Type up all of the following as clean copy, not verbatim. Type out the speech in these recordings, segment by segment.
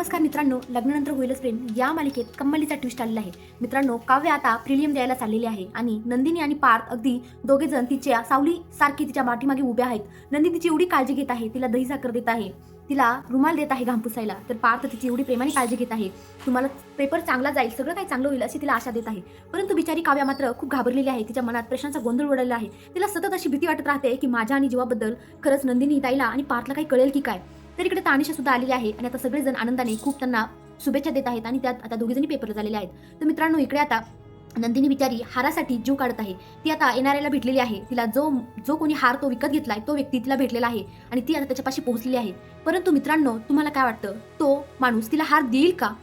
नमस्कार मित्रांनो, लग्नानंतर होईलच प्रेम या मालिकेत कम्मलीचा ट्विस्ट आलेला आहे. मित्रांनो, काव्य आता प्रिलियम द्यायला चाललेली आहे आणि नंदिनी आणि पार्थ अगदी दोघे जण तिच्या सावली सारखी तिच्या पाठीमागे उभे आहेत. नंदिनी तिची एवढी काळजी घेत आहे, तिला दही साखर देत आहे, तिला रुमाल देत आहे घाम पुसायला, तर पार्थ तिची एवढी प्रेमाने काळजी घेत आहे. तुम्हाला पेपर चांगला जाईल, सगळं काही चांगलं होईल अशी तिला आशा देत आहे. परंतु बिचारी काव्या मात्र खूप घाबरलेली आहे. तिच्या मनात प्रश्नांचा गोंधळ उडलेला आहे. तिला सतत अशी भीती वाटत राहते की माझ्या आणि जीवाबद्दल खरंच नंदिनी ताईला आणि पार्थला काही कळेल की काय. तर इकडे तानिशा सुद्धा आलेली आहे आणि आता सगळेजण आनंदाने खूप त्यांना शुभेच्छा देत आहेत आणि त्यात आता दोघेजणी पेपर झालेले आहेत. तर मित्रांनो, इकडे आता नंदिनी बिचारी हारासाठी जीव काढत आहे. ती आता येणाऱ्याला भेटलेली आहे. तिला जो जो कोणी हार तो विकत घेतलाय तो व्यक्ती तिला भेटलेला आहे आणि ती आता त्याच्यापाशी पोहोचलेली आहे. परंतु मित्रांनो, तुम्हाला काय वाटतं, तो माणूस तिला हार देईल का?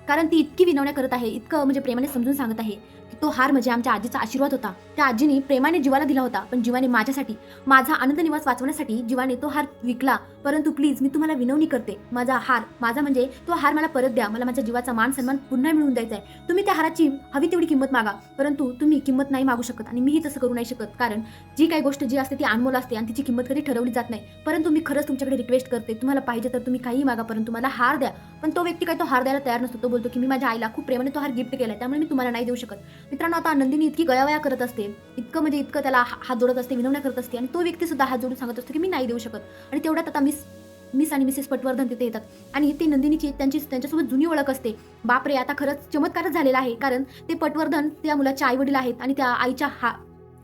कारण ती इतकी विनवण्या करत आहे, इतकं म्हणजे प्रेमाने समजून सांगत आहे की तो हार म्हणजे आमच्या आजीचा आशीर्वाद होता. त्या आजीने प्रेमाने जीवाला दिला होता, पण जीवाने माझ्यासाठी, माझा आनंद निवास वाचवण्यासाठी जीवाने तो हार विकला. परंतु प्लीज मी तुम्हाला विनवणी करते, माझा म्हणजे तो हार मला परत द्या. मला माझ्या जीवाचा मान सन्मान पुन्हा मिळवून द्यायचा आहे. तुम्ही त्या हाराची हवी तेवढी किंमत मागा, परंतु तुम्ही किंमत नाही मागू शकत आणि मीही तसं करू नाही शकत. कारण जी काही गोष्ट जी असते ती अनमोल असते आणि तिची किंमत कधी ठरवली जात नाही. परंतु मी खरंच तुमच्याकडे रिक्वेस्ट करते, तुम्हाला पाहिजे तर तुम्ही काही मागा, परंतु मला हार द्या. पण तो व्यक्ती काय तो हार द्यायला तयार नसतो. तो बोलतो की मी माझ्या आईला खूप प्रेमाने तो हार गिफ्ट केलाय, त्यामुळे मी तुम्हाला नाही देऊ शकत. मित्रांनो, आता नंदिनी इतकी गयावया करत असते, इतकं त्याला हात जोडत असते, विनवण्या करत असते आणि तो व्यक्ती सुद्धा हात जोडून सांगत असतो की मी नाही देऊ शकत. आणि तेवढ्यात आता मिस आणि मिसेस पटवर्धन तिथे येतात आणि ती नंदिनीची त्यांच्यासोबत जुनी ओळख असते. बापरे, आता खरंच चमत्कारच झालेला आहे. कारण ते पटवर्धन त्या मुलाचे आई वडील आहेत आणि त्या आईच्या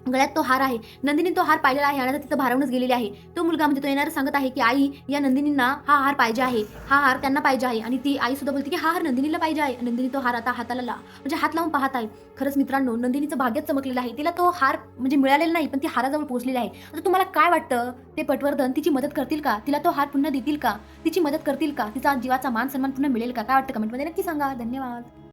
गळ्यात तो हार आहे. नंदिनी तो हार पाहिलेला आहे आणि आता तिथं भारावूनच गेलेली आहे. तो मुलगा म्हणजे तो येणारा सांगत आहे की आई, या नंदिनींना हा हार पाहिजे आहे, हा हार त्यांना पाहिजे आहे. आणि ती आई सुद्धा बोलते की हा हार नंदिनीला पाहिजे आहे. नंदिनी तो हार आता म्हणजे हात लावून पाहत आहे. खरंच मित्रांनो, नंदिनीचं भाग्यच चमकलेलं आहे. तिला तो हार म्हणजे मिळालेला नाही, पण ती हाराजवळ पोहोचलेली आहे. आता तुम्हाला काय वाटतं, ते पटवर्धन तिची मदत करतील का? तिला तो हार पुन्हा देतील का? तिची मदत करतील का? तिचा जीवाचा मान सन्मान पुन्हा मिळेल का? काय वाटतं कमेंटमध्ये नक्की सांगा. धन्यवाद.